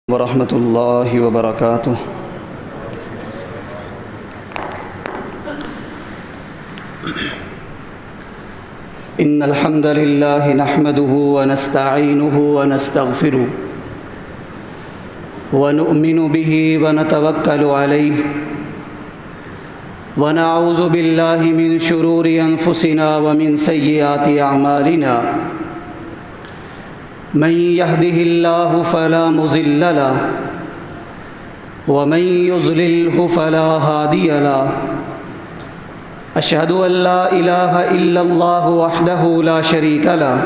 वरहमतुल्लाहि वबरकातुह। इन्नल हम्दलिल्लाहि नहमदुहु व नस्तईनुहु व नस्तगफिरुहु व नु'मिनु बिही व नतवक्कलु अलैहि व नऊज़ु बिल्लाहि मिन शुरूरि अनफुसिना व मिन सय्यिआति अअमालिना। मन यहदिहिल्लाहु फला मुज़िल्ल लहु व मन युज़लिल्हु फला हादिय लहु। अशहदु अल्ला इलाहा इल्लल्लाहु वहदहु ला शरीक लहु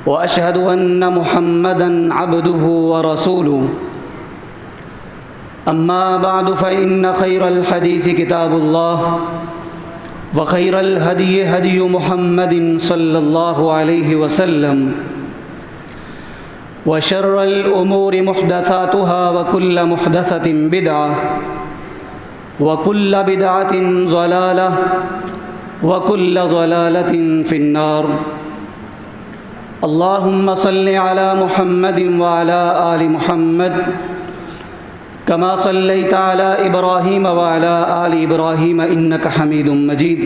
व अशहदु अन्न मुहम्मदन अब्दुहु व रसूलुहु। अम्मा बअदु फ़इन्न खैरल हदीसी किताबुल्लाह व खैरल हदी हदी मुहम्मदिन सल्लल्लाहु अलैहि वसल्लम व शर्रल उमूरि मुहदसातुहा व कुल्ल मुहदसतिन बिदअह व कुल्ल बिदअतिन ज़लालह व कुल्ल ज़लालतिन फिन्नार। अल्लाहुम्मा सल्लि अला मुहम्मदिन व अला आलि मुहम्मद कमा सल्लैता अला इब्राहीम व अला आलि इब्राहीम इन्नका हमीदुम मजीद।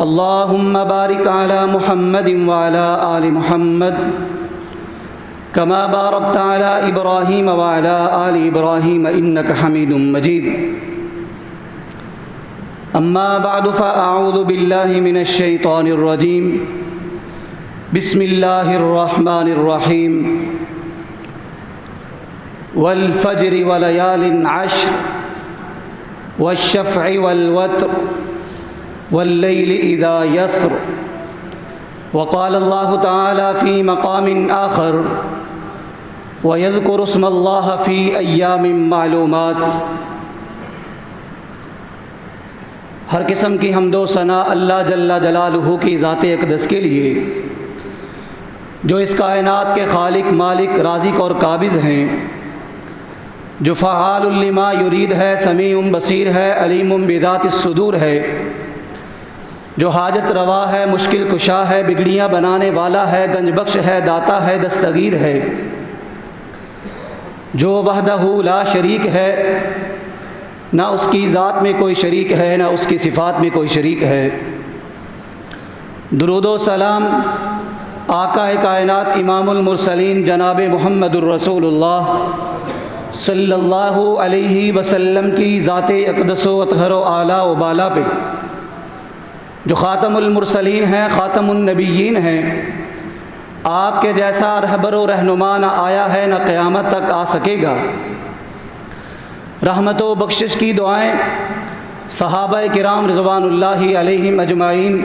अल्लाहुम्मा बारिक अला मुहम्मदिन व अला आलि मुहम्मद कमा बारकता अला इब्राहीम व अला आलि इब्राहीम इन्नका हमीदुम मजीद। अम्मा बअदु फ़अऊज़ु बिल्लाहि मिनश शैतानिर रजीम। बिस्मिल्लाहिर रहमानिर रहीम। वल फ़ज्रि व लयालिन अश्र वश्शफ़्इ वल वत्र वल्लैलि इज़ा यसर। वक़ाल अल्लाहु तआला फ़ी मक़ामिन आख़र व यज़्कुरु इस्मल्लाह फ़ी अय्यामिन मालूमात। हर किस्म की हम्दो सना अल्लाह जल्ला जलालुहु की ज़ात अक़दस के लिए, जो इस कायनात के खालिक मालिक राज़िक़ और काबिज़ हैं, जो फ़आलुल लिमा युरीद है, समीउम बसीर है, अलीमुम बिज़ातिस सुदूर है, जो हाजत रवा है, मुश्किल कुशा है, बिगड़ियाँ बनाने वाला है, गंज बख्श है, दाता है, दस्तगीर है, जो वहदहू ला शरीक है, ना उसकी ज़ात में कोई शरीक है, ना उसकी सिफ़ात में कोई शरीक है। दुरूदो सलाम आक़ाए कायनात इमामुल मुरसलीन जनाब मुहम्मदुर रसूलुल्लाह सल्लल्लाहु अलैहि वसल्लम की ज़ात अक़दस व अतहर व आला व बाला पे, जो ख़ातमुल मुरसलीन हैं, ख़ातमुन नबिय्यीन हैं। आपके जैसा रहबर व रहनुमा न आया है, न क़यामत तक आ सकेगा। रहमत व बख्शिश की दुआएँ सहाबाए किराम रिज़वानुल्लाहि अलैहिम अजमाइन,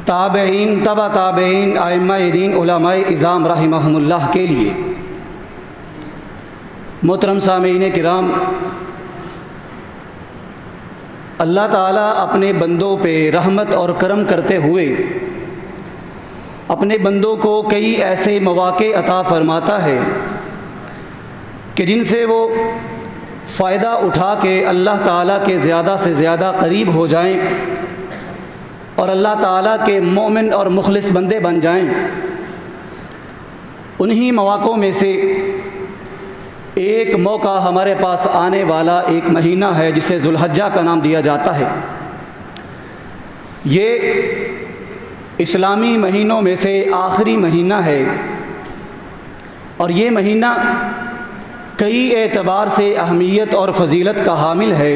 ताबईन, तबा ताबईन, आइम्माए दीन, उलमाए इज़ाम रहिमहुमुल्लाह के लिए। मोहतरम सामीईन किराम, अल्लाह ताला अपने बंदों पे रहमत और करम करते हुए अपने बंदों को कई ऐसे मौक़े अता फ़रमाता है कि जिनसे वो फ़ायदा उठा के अल्लाह ताला के ज़्यादा से ज़्यादा करीब हो जाएं और अल्लाह ताला के मोमिन और मुखलिस बंदे बन जाएं। उन्हीं मौक़ों में से एक मौका हमारे पास आने वाला एक महीना है जिसे ज़ुल्हज्जा का नाम दिया जाता है। ये इस्लामी महीनों में से आखिरी महीना है और ये महीना कई एतबार से अहमियत और फ़जीलत का हामिल है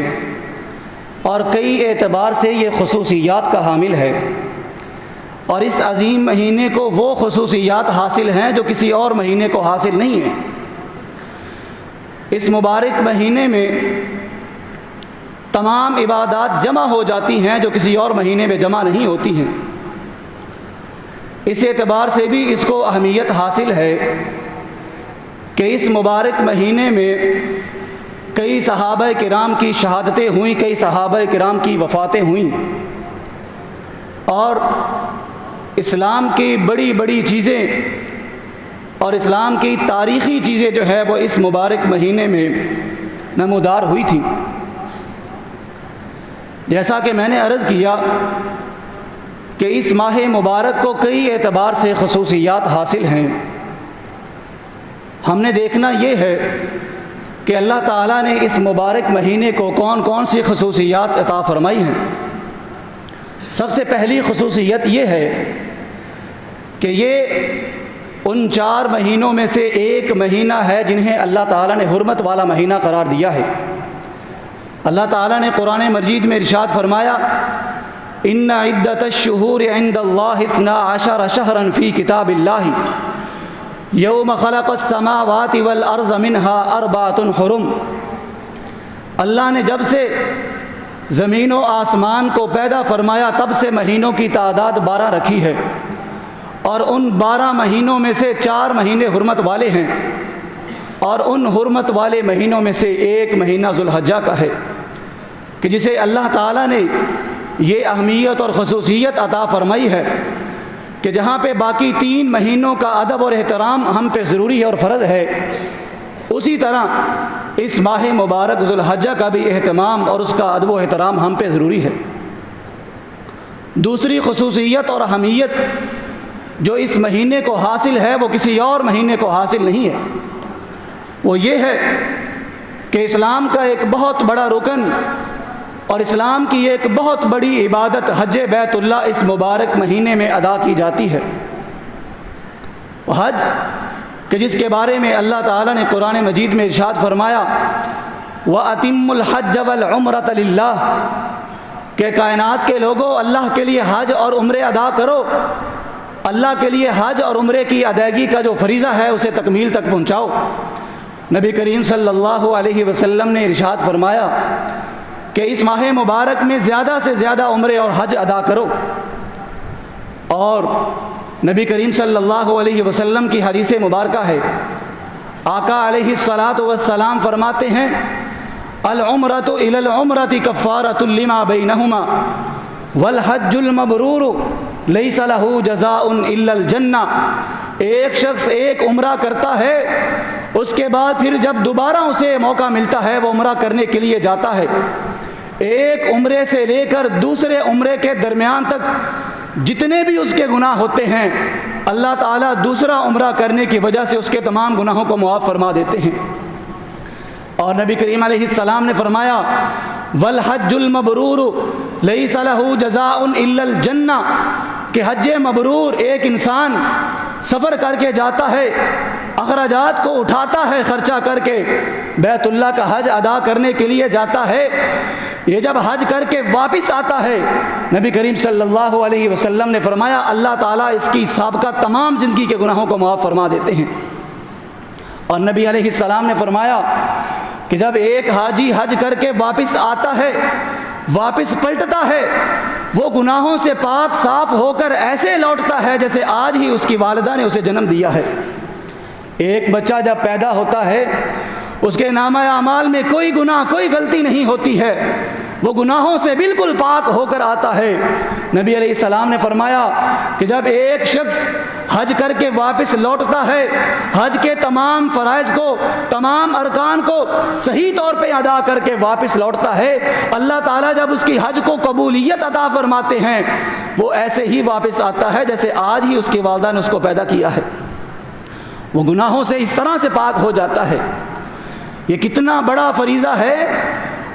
और कई एतबार से ये ख़ुसूसियात का हामिल है। और इस अज़ीम महीने को वो ख़ुसूसियात हासिल हैं जो किसी और महीने को हासिल नहीं है। इस मुबारक महीने में तमाम इबादात जमा हो जाती हैं जो किसी और महीने में जमा नहीं होती हैं। इस एतबार से भी इसको अहमियत हासिल है कि इस मुबारक महीने में कई सहाबा किराम की शहादतें हुई, कई सहाबा किराम की वफ़ातें हुईं और इस्लाम की बड़ी बड़ी चीज़ें और इस्लाम की तारीख़ी चीज़ें जो है वो इस मुबारक महीने में नमूदार हुई थी। जैसा कि मैंने अर्ज़ किया कि इस माह मुबारक को कई एतबार से ख़ुसूसियात हासिल हैं। हमने देखना ये है कि अल्लाह ताला ने इस मुबारक महीने को कौन कौन सी खसूसियात अता फ़रमाई हैं। सबसे पहली खसूसियत ये है कि ये उन 4 महीनों में से एक महीना है जिन्हें अल्लाह ताला ने हुर्मत वाला महीना करार दिया है। अल्लाह ताला ने कुरान मजीद में इरशाद फरमाया, इन्ना इद्दतश्शुहूर इंदल्लाहि 12 शहरन फ़ी किताबिल्लाहि यौम खलक़स्समावाति वल अर्ज़ मिन्हा अर्बातुन हुरुम। अल्लाह ने जब से ज़मीन व आसमान को पैदा फरमाया तब से महीनों की तादाद 12 रखी है, और उन 12 महीनों में से 4 महीने हुर्मत वाले हैं, और उन हुर्मत वाले महीनों में से एक महीना ज़ुल्हज्जा का है कि जिसे अल्लाह ताला ने ये अहमियत और खसूसियत अता फ़रमाई है कि जहाँ पे बाकी 3 महीनों का अदब और एहतराम हम पे ज़रूरी है और फ़र्ज़ है, उसी तरह इस माह मुबारक ज़ुल्हज्जा का भी एहतमाम और उसका अदब व एहतराम हम पे ज़रूरी है। दूसरी खसूसियत और अहमियत जो इस महीने को हासिल है वो किसी और महीने को हासिल नहीं है, वो ये है कि इस्लाम का एक बहुत बड़ा रुकन और इस्लाम की एक बहुत बड़ी इबादत हज बैतुल्लाह इस मुबारक महीने में अदा की जाती है। हज कि जिसके बारे में अल्लाह ताला ने कुरान मजीद में इरशाद फरमाया, व अतिम्मुल हज वल उम्रत लिल्लाह, के कायनात के लोगों अल्लाह के लिए हज और उम्रे अदा करो। अल्लाह के लिए हज और उम्रे की अदायगी का जो फरीज़ा है उसे तकमील तक पहुँचाओ। नबी करीम सल्लल्लाहु अलैहि वसल्लम ने इरशाद फरमाया कि इस माह मुबारक में ज़्यादा से ज़्यादा उम्रे और हज अदा करो। और नबी करीम सल्लल्लाहु अलैहि वसल्लम की हदीस मुबारका है, आका अलैहिस्सलातु वस्सलाम फरमाते हैं, अल उम्रतु इलल उम्रति कफ़ारतुल लिमा बैनहुमा वल हज्जुल मबरूर लैसा लहू जज़ाउन इल्लल जन्ना। एक शख्स एक उम्रा करता है, उसके बाद फिर जब दोबारा उसे मौका मिलता है वो उम्रा करने के लिए जाता है, एक उम्रे से लेकर दूसरे उम्रे के दरमियान तक जितने भी उसके गुनाह होते हैं अल्लाह ताला दूसरा उम्रा करने की वजह से उसके तमाम गुनाहों को मुआफ़ फरमा देते हैं। और नबी करीम अलैहिस्सलाम ने फरमाया, वल हज्जुल मबरूर लैसा लहू जज़ाउन इल्लल जन्ना, कि हज मबरूर एक इंसान सफ़र करके जाता है, अखराजात को उठाता है, ख़र्चा करके बैतुल्लाह का हज अदा करने के लिए जाता है, ये जब हज करके वापस आता है नबी करीम सल्लल्लाहु अलैहि वसल्लम ने फरमाया अल्लाह ताला इसकी साबिक़ा तमाम ज़िंदगी के गुनाहों को मुआफ़ फरमा देते हैं। और नबी अलैहिस्सलाम ने फरमाया कि जब एक हाजी हज करके वापस आता है, वापस पलटता है, वो गुनाहों से पाक साफ होकर ऐसे लौटता है जैसे आज ही उसकी वालिदा ने उसे जन्म दिया है। एक बच्चा जब पैदा होता है उसके नामा अमाल में कोई गुनाह कोई गलती नहीं होती है, वो गुनाहों से बिल्कुल पाक होकर आता है। नबी अलैहिस्सलाम ने फरमाया कि जब एक शख्स हज करके वापस लौटता है, हज के तमाम फ़राइज़ को, तमाम अरकान को सही तौर पे अदा करके वापस लौटता है, अल्लाह ताला जब उसकी हज को कबूलियत अता फरमाते हैं वो ऐसे ही वापस आता है जैसे आज ही उसकी वालिदा ने उसको पैदा किया है। वो गुनाहों से इस तरह से पाक हो जाता है। ये कितना बड़ा फरीज़ा है,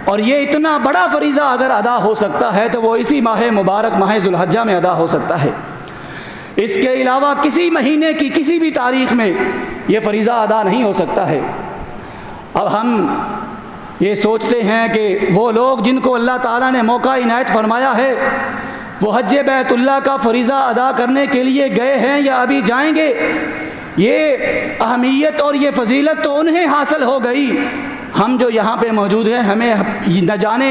और ये इतना बड़ा फरीज़ा अगर अदा हो सकता है तो वो इसी माह मुबारक माह ज़ुल्हज्जा में अदा हो सकता है। इसके अलावा किसी महीने की किसी भी तारीख़ में ये फरीज़ा अदा नहीं हो सकता है। अब हम ये सोचते हैं कि वो लोग जिनको अल्लाह ताला ने मौका इनायत फरमाया है वो हज बैतुल्लाह का फरीज़ा अदा करने के लिए गए हैं या अभी जाएंगे, ये अहमियत और ये फजीलत तो उन्हें हासिल हो गई, हम जो यहाँ पे मौजूद हैं हमें न जाने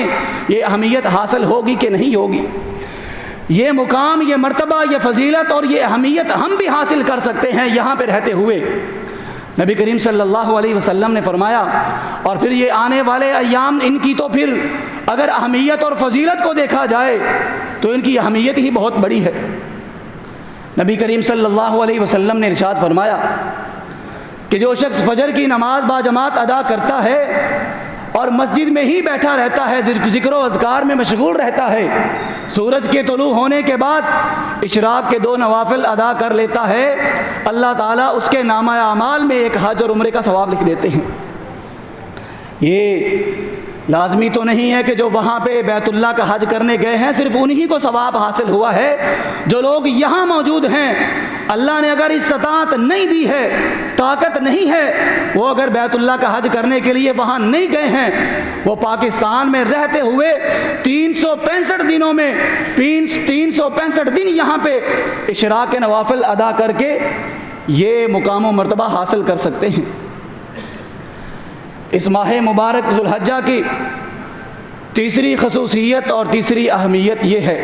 ये अहमियत हासिल होगी कि नहीं होगी। ये मुकाम, ये मर्तबा, ये फजीलत और ये अहमियत हम भी हासिल कर सकते हैं यहाँ पे रहते हुए। नबी करीम सल्लल्लाहु अलैहि वसल्लम ने फरमाया, और फिर ये आने वाले अय्याम इनकी तो फिर अगर अहमियत और फजीलत को देखा जाए तो इनकी अहमियत ही बहुत बड़ी है। नबी करीम सल्लल्लाहु अलैहि वसल्लम ने इरशाद फरमाया कि जो शख्स फजर की नमाज बाजमात अदा करता है और मस्जिद में ही बैठा रहता है, ज़िक्र व अज़कार में मशगूल रहता है, सूरज के तुलू होने के बाद इशराक के 2 नवाफिल अदा कर लेता है, अल्लाह ताला उसके नामा अमाल में एक हज और उम्रे का सवाब लिख देते हैं। ये लाजमी तो नहीं है कि जो वहाँ पे बैतुल्लाह का हज करने गए हैं सिर्फ उन्हीं को सवाब हासिल हुआ है, जो लोग यहाँ मौजूद हैं, अल्लाह ने अगर इस्तात नहीं दी है, ताकत नहीं है, वो अगर बैतुल्लाह का हज करने के लिए वहाँ नहीं गए हैं, वो पाकिस्तान में रहते हुए 365 दिनों में 365 दिन यहाँ पे इशराक के नवाफिल अदा करके ये मुकाम व मर्तबा हासिल कर सकते हैं। इस माह मुबारक ज़ुल्हज्जा की तीसरी खसूसियत और तीसरी अहमियत ये है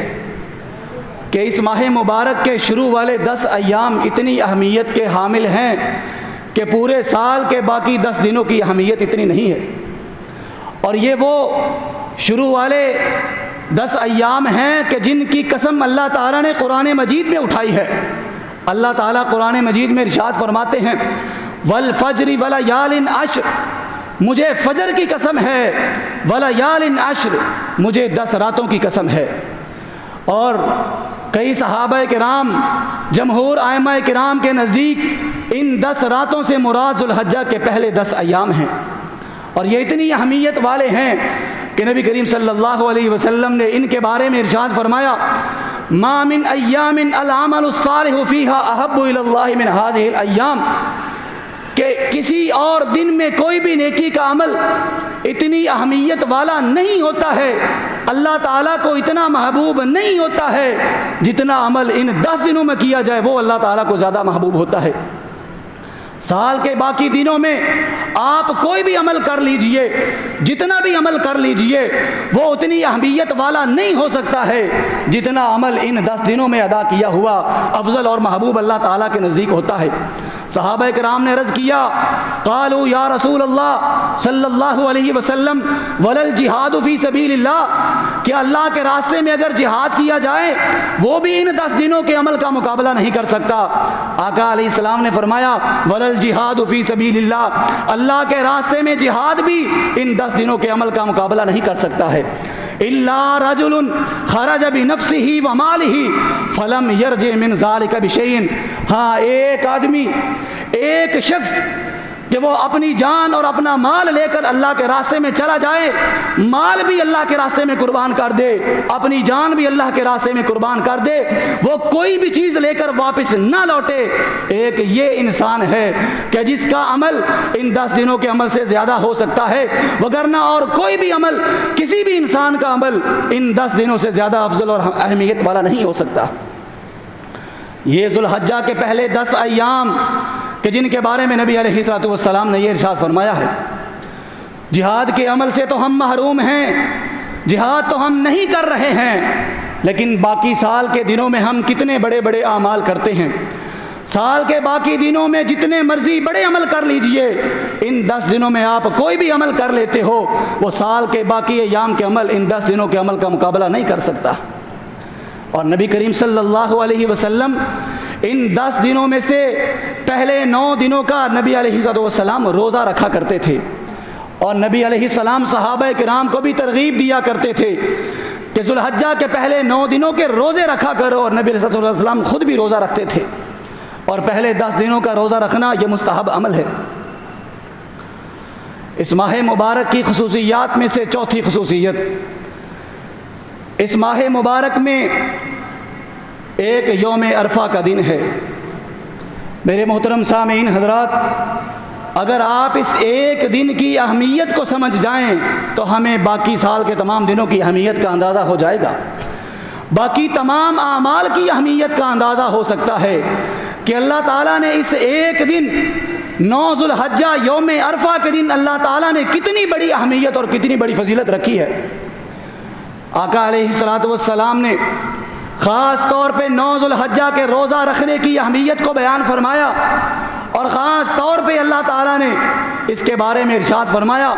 कि इस माह मुबारक के शुरू वाले 10 अय्याम इतनी अहमियत के हामिल हैं कि पूरे साल के बाकी 10 दिनों की अहमियत इतनी नहीं है। और ये वो शुरू वाले 10 अय्याम हैं कि जिनकी कसम अल्लाह ताला ने कुरान मजीद में उठाई है। अल्लाह ताला कुरान मजीद में इरशाद फरमाते हैं, वल फज्र वलयालिन अश्र, मुझे फजर की कसम है, वलयालिन अश्र, मुझे 10 रातों की कसम है। और कई सहाबा किराम, जमहूर आइमा किराम के नज़दीक इन 10 रातों से मुराद ज़ुल्हज्जा के पहले 10 अय्याम हैं। और ये इतनी अहमियत वाले हैं कि नबी करीम सल्लल्लाहु अलैहि वसल्लम ने इनके बारे में इरशाद फरमाया, मा मिन अय्यामिन अल अमलु सालिहु फीहा अहब्बु इलल्लाहि मिन हाज़िहिल अय्याम, कि किसी और दिन में कोई भी नेकी का अमल इतनी अहमियत वाला नहीं होता है, अल्लाह ताला को इतना महबूब नहीं होता है जितना अमल इन 10 दिनों में किया जाए वो अल्लाह ताला को ज़्यादा महबूब होता है। साल के बाकी दिनों में आप कोई भी अमल कर लीजिए, जितना भी अमल कर लीजिए, वो उतनी अहमियत वाला नहीं हो सकता है जितना अमल इन 10 दिनों में अदा किया हुआ अफजल और महबूब अल्लाह ताला के नज़दीक होता है। सहाबा किराम ने अर्ज़ किया, क़ालू या रसूल अल्लाह सल्लल्लाहु अलैहि वसल्लम वलल जिहादु फ़ी सबीलिल्लाह, कि अल्लाह के रास्ते में अगर जिहाद किया जाए वो भी इन 10 दिनों के अमल का मुकाबला नहीं कर सकता। आका अलैहिस्सलाम ने फरमाया, वलल जिहादु फ़ी सबीलिल्लाह, अल्लाह के रास्ते में जिहाद भी इन 10 दिनों के अमल का मुकाबला नहीं कर सकता है। इल्ला रजुलुन खरज बिनफ्सिही व मालिही फलम यरजे मिन ज़ालिका बिशैइन, हाँ एक आदमी, एक शख्स कि वो अपनी जान और अपना माल लेकर अल्लाह के रास्ते में चला जाए, माल भी अल्लाह के रास्ते में कुर्बान कर दे, अपनी जान भी अल्लाह के रास्ते में कुर्बान कर दे, वो कोई भी चीज़ लेकर वापस ना लौटे, एक ये इंसान है कि जिसका अमल इन 10 दिनों के अमल से ज़्यादा हो सकता है, वगरना और कोई भी अमल, किसी भी इंसान का अमल इन 10 दिनों से ज़्यादा अफजल और अहमियत वाला नहीं हो सकता। ये ज़ुल्हज्जा के पहले 10 अय्याम कि जिनके बारे में नबी अलैहिस्सलातु वस्सलाम ने ये इरशाद फरमाया है, जिहाद के अमल से तो हम महरूम हैं, जिहाद तो हम नहीं कर रहे हैं, लेकिन बाकी साल के दिनों में हम कितने बड़े बड़े आमाल करते हैं। साल के बाकी दिनों में जितने मर्जी बड़े अमल कर लीजिए, इन 10 दिनों में आप कोई भी अमल कर लेते हो, वो साल के बाकी अय्याम के अमल इन 10 दिनों के अमल का मुकाबला नहीं कर सकता। और नबी करीम सल्लल्लाहु अलैहि वसल्लम इन 10 दिनों में से पहले 9 दिनों का नबी अलैहिस्सलाम रोज़ा रखा करते थे। और नबी अलैहिस्सलाम सहाबा किराम को भी तरगीब दिया करते थे कि ज़ुल्हज्जा के पहले 9 दिनों के रोज़े रखा करो, और नबी अलैहिस्सलाम खुद भी रोज़ा रखते थे। और पहले 10 दिनों का रोज़ा रखना यह मुस्तहब अमल है। इस माह मुबारक की खसूसियात में से चौथी खसूसियत, इस माह मुबारक में एक यौम अरफा का दिन है। मेरे मोहतरम सामीन हज़रात, अगर आप इस एक दिन की अहमियत को समझ जाएं तो हमें बाकी साल के तमाम दिनों की अहमियत का अंदाज़ा हो जाएगा, बाकी तमाम आमाल की अहमियत का अंदाज़ा हो सकता है कि अल्लाह ताला ने इस एक दिन 9 ज़ुल्हज्जा यौम अरफा के दिन अल्लाह ताला ने कितनी बड़ी अहमियत और कितनी बड़ी फजीलत रखी है। आका अलैहिस्सलातु वस्सलाम ने ख़ास तौर पे 9 ज़ुल्हज्जा के रोज़ा रखने की अहमियत को बयान फरमाया, और ख़ास तौर पे अल्लाह ताला ने इसके बारे में इरशाद फरमाया,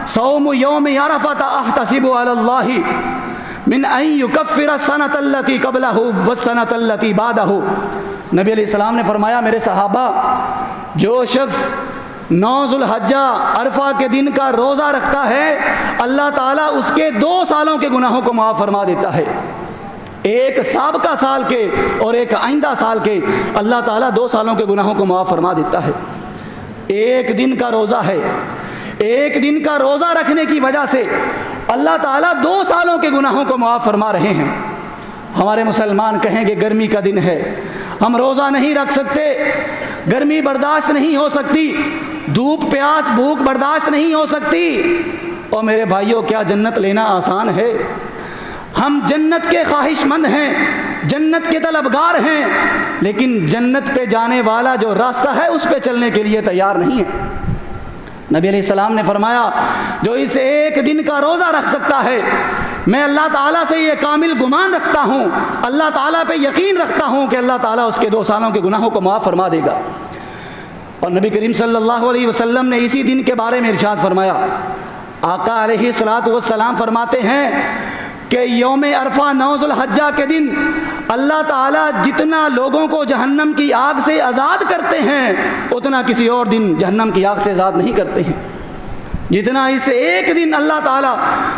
सौम यौम अरफा अहतसिबु अलल्लाहि मिन अन युकफ्फिर सनतल्लती क़ब्लहु वस्सनतल्लती बादहु। नबी अलैहिस्सलाम ने फरमाया, मेरे सहाबा, जो शख्स 9 ज़ुल्हज्जा अरफा के दिन का रोज़ा रखता है, अल्लाह ताला उसके 2 सालों के गुनाहों को माफ़ फरमा देता है। एक साबका साल के और एक आइंदा साल के, अल्लाह ताला 2 सालों के गुनाहों को माफ़ फरमा देता है। एक दिन का रोज़ा है, एक दिन का रोज़ा रखने की वजह से अल्लाह ताला 2 सालों के गुनाहों को माफ़ फरमा रहे हैं। हमारे मुसलमान कहेंगे गर्मी का दिन है, हम रोज़ा नहीं रख सकते, गर्मी बर्दाश्त नहीं हो सकती, धूप प्यास भूख बर्दाश्त नहीं हो सकती। और मेरे भाइयों, क्या जन्नत लेना आसान है? हम जन्नत के ख्वाहिशमंद हैं, जन्नत के तलबगार हैं, लेकिन जन्नत पे जाने वाला जो रास्ता है उस पे चलने के लिए तैयार नहीं है। नबी अलैहिस्सलाम ने फरमाया, जो इस एक दिन का रोज़ा रख सकता है, मैं अल्लाह ताला से ये कामिल गुमान रखता हूँ, अल्लाह ताला पे यकीन रखता हूँ कि अल्लाह ताला उसके 2 सालों के गुनाहों को माफ़ फरमा देगा। और नबी करीम सल्लल्लाहु अलैहि वसल्लम ने इसी दिन के बारे में इरशाद फरमाया। आका अलैहिस्सलातु वस्सलाम फरमाते हैं कि यौम अरफा 9 ज़ुल्हज्जा के दिन अल्लाह ताला जितना लोगों को जहन्नम की आग से आज़ाद करते हैं, उतना किसी और दिन जहन्नम की आग से आज़ाद नहीं करते हैं। जितना इस एक दिन अल्लाह ताला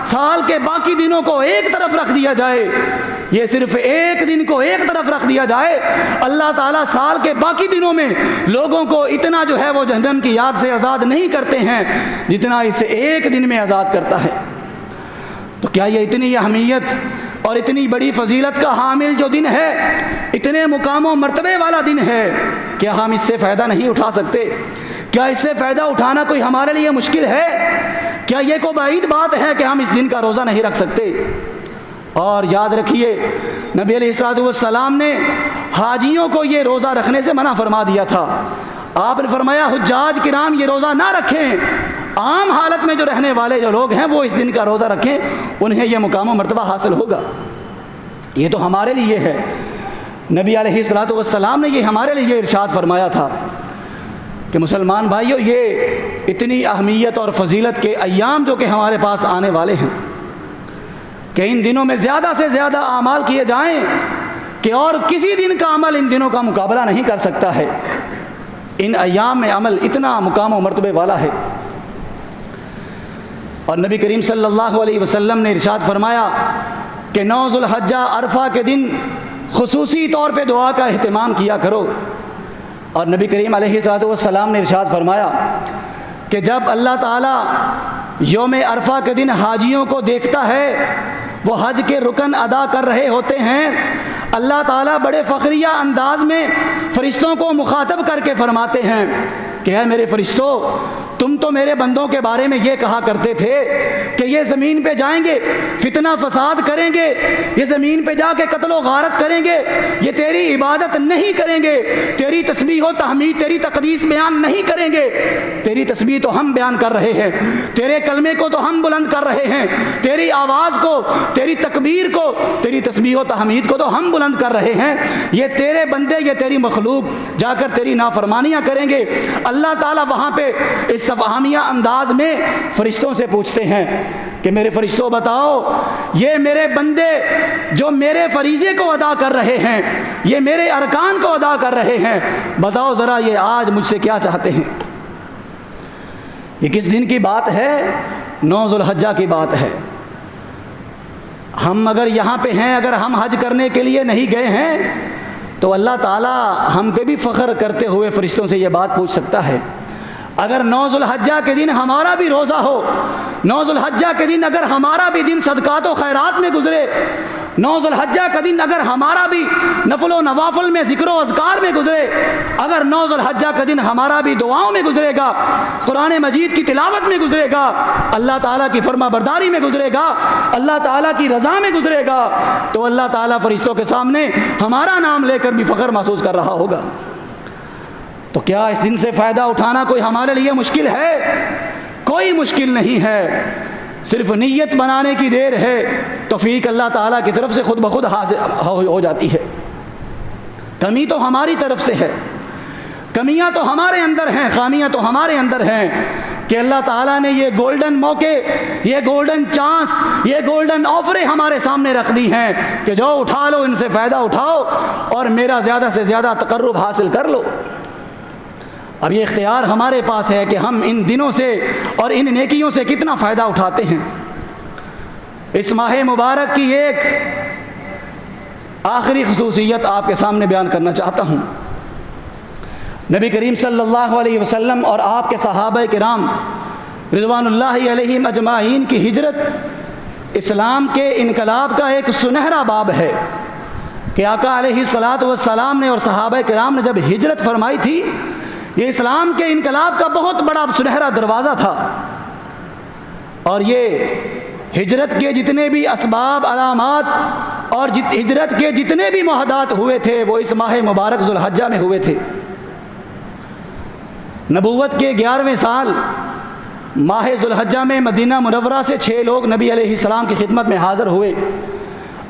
साल के बाकी दिनों को एक तरफ रख दिया जाए, ये सिर्फ एक दिन को एक तरफ रख दिया जाए, अल्लाह ताला साल के बाकी दिनों में लोगों को इतना जो है वो जहन्नम की आग से आज़ाद नहीं करते हैं जितना इस एक दिन में आज़ाद करता है। तो क्या ये इतनी अहमियत और इतनी बड़ी फजीलत का हामिल जो दिन है, इतने मुकाम और मर्तबे वाला दिन है, क्या हम इससे फ़ायदा नहीं उठा सकते? क्या इससे फ़ायदा उठाना कोई हमारे लिए मुश्किल है? क्या ये कोई बाईद बात है कि हम इस दिन का रोज़ा नहीं रख सकते? और याद रखिए, नबी अलैहिस्सलाम ने हाजियों को ये रोज़ा रखने से मना फरमा दिया था। आपने फरमाया, हुज्जाज किराम ये रोज़ा ना रखें, आम हालत में जो रहने वाले जो लोग हैं वो इस दिन का रोज़ा रखें, उन्हें यह मुकाम व मर्तबा हासिल होगा। ये तो हमारे लिए है, नबी अलैहिस्सलाम ने ये हमारे लिए इरशाद फरमाया था कि मुसलमान भाइयों, ये इतनी अहमियत और फजीलत के अय्याम जो कि हमारे पास आने वाले हैं कि इन दिनों में ज़्यादा से ज़्यादा आमाल किए जाएं कि और किसी दिन का अमल इन दिनों का मुकाबला नहीं कर सकता है। इन अय्याम में अमल इतना मुकाम व मर्तबे वाला है। और नबी करीम सल्लल्लाहु अलैहि वसल्लम ने इरशाद फरमाया कि 9 ज़ुल्हज्जा अरफा के दिन खुसूसी तौर पे दुआ का अहतमाम किया करो। और नबी करीम अलैहिस्सलाम ने इरशाद फरमाया कि जब अल्लाह ताला यौम अरफा के दिन हाजियों को देखता है, वो हज के रुकन अदा कर रहे होते हैं, अल्लाह ताला बड़े फ़ख्रिया अंदाज में फ़रिश्तों को मुखातब करके फ़रमाते हैं कि है मेरे फ़रिश्तों, तुम तो मेरे बंदों के बारे में ये कहा करते थे कि ये ज़मीन पे जाएंगे, फितना फसाद करेंगे, ये ज़मीन पे जाके कत्ल व गारत करेंगे, ये तेरी इबादत नहीं करेंगे, तेरी तस्बीह व तहमीद, तेरी तक़दीस बयान नहीं करेंगे। तेरी तस्बीह तो हम बयान कर रहे हैं, तेरे कलमे को तो हम बुलंद कर रहे हैं, तेरी आवाज़ को, तेरी तकबीर को, तेरी तस्बीह व तहमीद को तो हम बुलंद कर रहे हैं। ये तेरे बंदे, ये तेरी मखलूक जाकर तेरी नाफरमानियाँ करेंगे। अल्लाह ताला वहाँ पे इस तफहामिया अंदाज में फ़रिश्तों से पूछते हैं कि मेरे फ़रिश्तों बताओ, ये मेरे बंदे जो मेरे फरीज़े को अदा कर रहे हैं, ये मेरे अरकान को अदा कर रहे हैं, बताओ ज़रा ये आज मुझसे क्या चाहते हैं? ये किस दिन की बात है? 9 ज़ुल्हज्जा की बात है। हम अगर यहाँ पे हैं, अगर हम हज करने के लिए नहीं गए हैं, तो अल्लाह ताला हम पे भी फ़ख्र करते हुए फ़रिश्तों से ये बात पूछ सकता है। अगर 9 ज़ुल्हज्जा के दिन हमारा भी रोज़ा हो, 9 ज़ुल्हज्जा के दिन अगर हमारा भी दिन सदक़ात व खैरात में गुज़रे, 9 ज़ुल्हज्जा का दिन अगर हमारा भी नफल व नवाफिल में ज़िक्र व अज़कार में गुज़रे, अगर 9 ज़ुल्हज्जा का दिन हमारा भी दुआओं में गुज़रेगा, कुरान मजीद की तिलावत में गुज़रेगा, अल्लाह ताला की फरमा बरदारी में गुज़रेगा, अल्लाह ताला की रज़ा में गुज़रेगा, तो अल्लाह ताला फ़रिश्तों के सामने हमारा नाम लेकर भी फ़ख्र महसूस कर रहा होगा। तो क्या इस दिन से फ़ायदा उठाना कोई हमारे लिए मुश्किल है? कोई मुश्किल नहीं है, सिर्फ नीयत बनाने की देर है, तौफीक अल्लाह ताला की तरफ से खुद ब खुद हासिल हो जाती है। कमी तो हमारी तरफ से है, कमियां तो हमारे अंदर हैं, खामियां तो हमारे अंदर हैं कि अल्लाह ताला ने ये गोल्डन मौके, ये गोल्डन चांस, ये गोल्डन ऑफरें हमारे सामने रख दी हैं कि जो उठा लो, इनसे फ़ायदा उठाओ और मेरा ज़्यादा से ज़्यादा तक़र्रुब हासिल कर लो। अब ये इख्तियार हमारे पास है कि हम इन दिनों से और इन नेकियों से कितना फ़ायदा उठाते हैं। इस माह मुबारक की एक आखिरी खुसूसियत आपके सामने बयान करना चाहता हूँ। नबी करीम सल्लल्लाहु अलैहि वसल्लम और आपके सहाबा किराम रिज़वानुल्लाहि अलैहिम अजमाइन की हिजरत इस्लाम के इनकलाब का एक सुनहरा बाब है कि आका अलैहिस्सलातु वस्सलाम ने और सहाबा किराम ने जब हिजरत फरमाई थी, ये इस्लाम के इनकलाब का बहुत बड़ा सुनहरा दरवाज़ा था। और ये हिजरत के जितने भी असबाब अलामात और हिजरत के जितने भी मुआहदात हुए थे वो इस माह मुबारक ज़ुल्हज्जा में हुए थे। नबूवत के 11वें साल माह ज़ुल्हज्जा में मदीना मुनव्वरा से 6 लोग नबी अलैहिस्सलाम की खिदमत में हाज़िर हुए,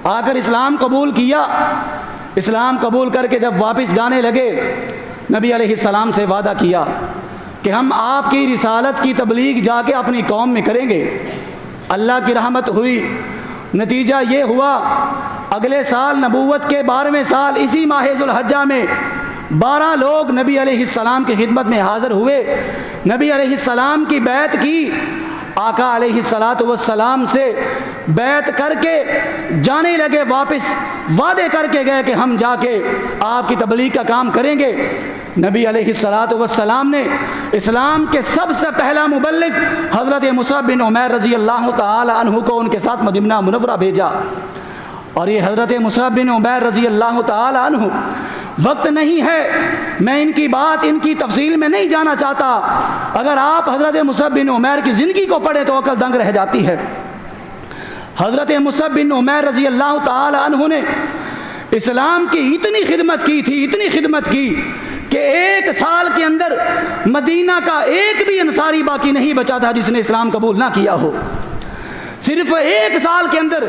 आकर इस्लाम कबूल किया। इस्लाम कबूल करके जब वापस जाने लगे, नबी अलैहिस्सलाम से वादा किया कि हम आपकी रिसालत की तबलीग जाके अपनी कौम में करेंगे। अल्लाह की रहमत हुई, नतीजा ये हुआ अगले साल नबूवत के 12वें साल इसी माह ज़ुल्हज्जा में 12 लोग नबी अलैहिस्सलाम की खिदमत में हाज़िर हुए, नबी अलैहिस्सलाम की बैत की, आका अलैहिस्सलातु वस्सलाम से बैत करके जाने लगे वापस, वादे करके गए कि हम जाके आपकी तबलीग का काम करेंगे। नबी अलैहिस्सलातु वस्सलाम ने इस्लाम के सबसे पहला मुबल्लिग हज़रत मुसअब बिन उमैर रज़ी अल्लाह ताला अन्हु को उनके साथ मदीना मुनव्वरा भेजा। और ये हज़रत मुसअब बिन उमैर रज़ी अल्लाह ताला अन्हु, वक्त नहीं है, मैं इनकी बात इनकी तफसील में नहीं जाना चाहता। अगर आप हज़रत मुसअब बिन उमैर की ज़िंदगी को पढ़े तो अकल दंग रह जाती है। हज़रत मुसअब बिन उमैर रज़ी अल्लाह ताला अन्हु ने इस्लाम की इतनी खिदमत की थी, इतनी खिदमत की कि 1 साल के अंदर मदीना का एक भी अंसारी बाकी नहीं बचा था जिसने इस्लाम कबूल ना किया हो। सिर्फ 1 साल के अंदर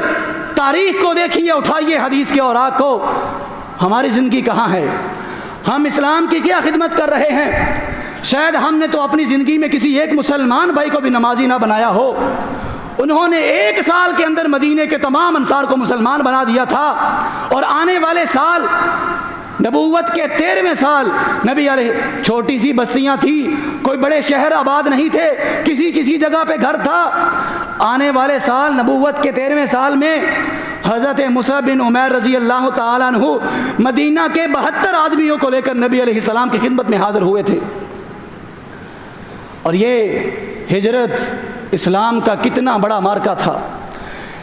तारीख को देखिए, उठाइए हदीस के औराक को, हमारी ज़िंदगी कहाँ है, हम इस्लाम की क्या खिदमत कर रहे हैं। शायद हमने तो अपनी ज़िंदगी में किसी एक मुसलमान भाई को भी नमाजी ना बनाया हो। उन्होंने 1 साल के अंदर मदीने के तमाम अंसार को मुसलमान बना दिया था। और आने वाले साल नबूवत के 13वें साल नबी अलैहि, छोटी सी बस्तियां थी, कोई बड़े शहर आबाद नहीं थे, किसी किसी जगह पे घर था। आने वाले साल नबूवत के 13वें साल में हज़रत मुसअब बिन उमैर रज़ी अल्लाह ताला अन्हु मदीना के 72 आदमियों को लेकर नबी अलैहिस्सलाम की खिदमत में हाज़िर हुए थे। और ये हिजरत इस्लाम का कितना बड़ा मार्का था।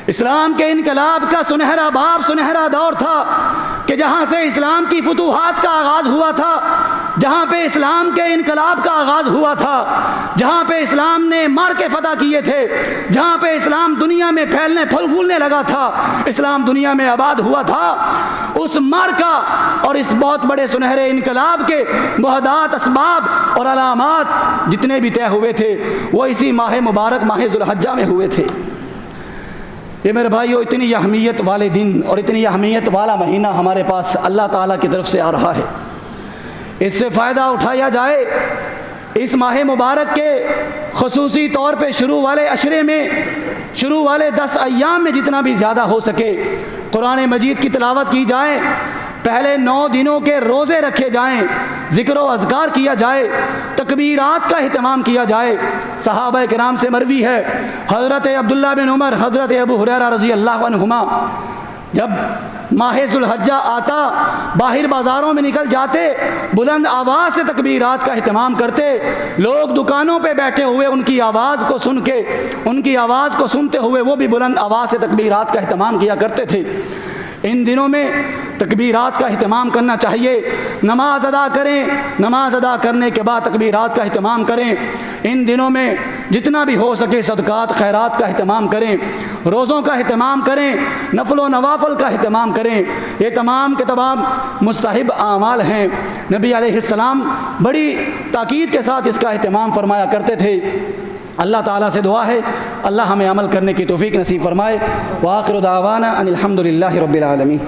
इस्लाम के इनकलाब का सुनहरा बाब, सुनहरा दौर था कि जहाँ से इस्लाम की फुतूहात का आगाज़ हुआ था, जहाँ पे इस्लाम के इनकलाब का आगाज़ हुआ था, जहाँ पे इस्लाम ने मार के फ़तह किए थे, जहाँ पे इस्लाम दुनिया में फैलने फूलने लगा था, इस्लाम दुनिया में आबाद हुआ था। उस मार्का और इस बहुत बड़े सुनहरे इनकलाब के मुआहदात, असबाब और अलामात जितने भी तय हुए थे वो इसी माह मुबारक माह ज़ुल्हज्जा में हुए थे। ये मेरे भाइयों, इतनी अहमियत वाले दिन और इतनी अहमियत वाला महीना हमारे पास अल्लाह ताला की तरफ से आ रहा है। इससे फ़ायदा उठाया जाए। इस माह मुबारक के ख़ुसूसी तौर पे शुरू वाले अशरे में, शुरू वाले 10 अय्याम में जितना भी ज़्यादा हो सके कुरान मजीद की तिलावत की जाए, पहले 9 दिनों के रोज़े रखे जाएं, ज़िक्र व अज़कार किया जाए, तकबीरात का अहतमाम किया जाए। सहाबा किराम से मरवी है, हज़रत अब्दुल्ला बिन उमर, हज़रत अबू हुरैरा रज़ी अल्लाह अन्हुमा जब माह ज़ुल्हज्जा आता, बाहर बाज़ारों में निकल जाते, बुलंद आवाज़ से तकबीरात का अहतमाम करते। लोग दुकानों पे बैठे हुए उनकी आवाज़ को सुन के, उनकी आवाज़ को सुनते हुए वो भी बुलंद आवाज़ से तकबीरात का अहतमाम किया करते थे। इन दिनों में तकबीरात का अहतमाम करना चाहिए। नमाज अदा करें, नमाज अदा करने के बाद तकबीरात का अहतमाम करें। इन दिनों में जितना भी हो सके सदक़ात खैरात का अहतमाम करें, रोज़ों का अहतमाम करें, नफल व नवाफल का अहतमाम करें। ये तमाम के तमाम मुस्तहिब आमाल हैं। नबी अलैहिस्सलाम बड़ी ताकीद के साथ इसका अहतमाम फरमाया करते थे। अल्लाह ताला से दुआ है अल्लाह हमें अमल करने की तौफीक नसीब फरमाए। व आखिरु दावाना अनिल हम्दुलिल्लाहि रब्बिल आलमीन।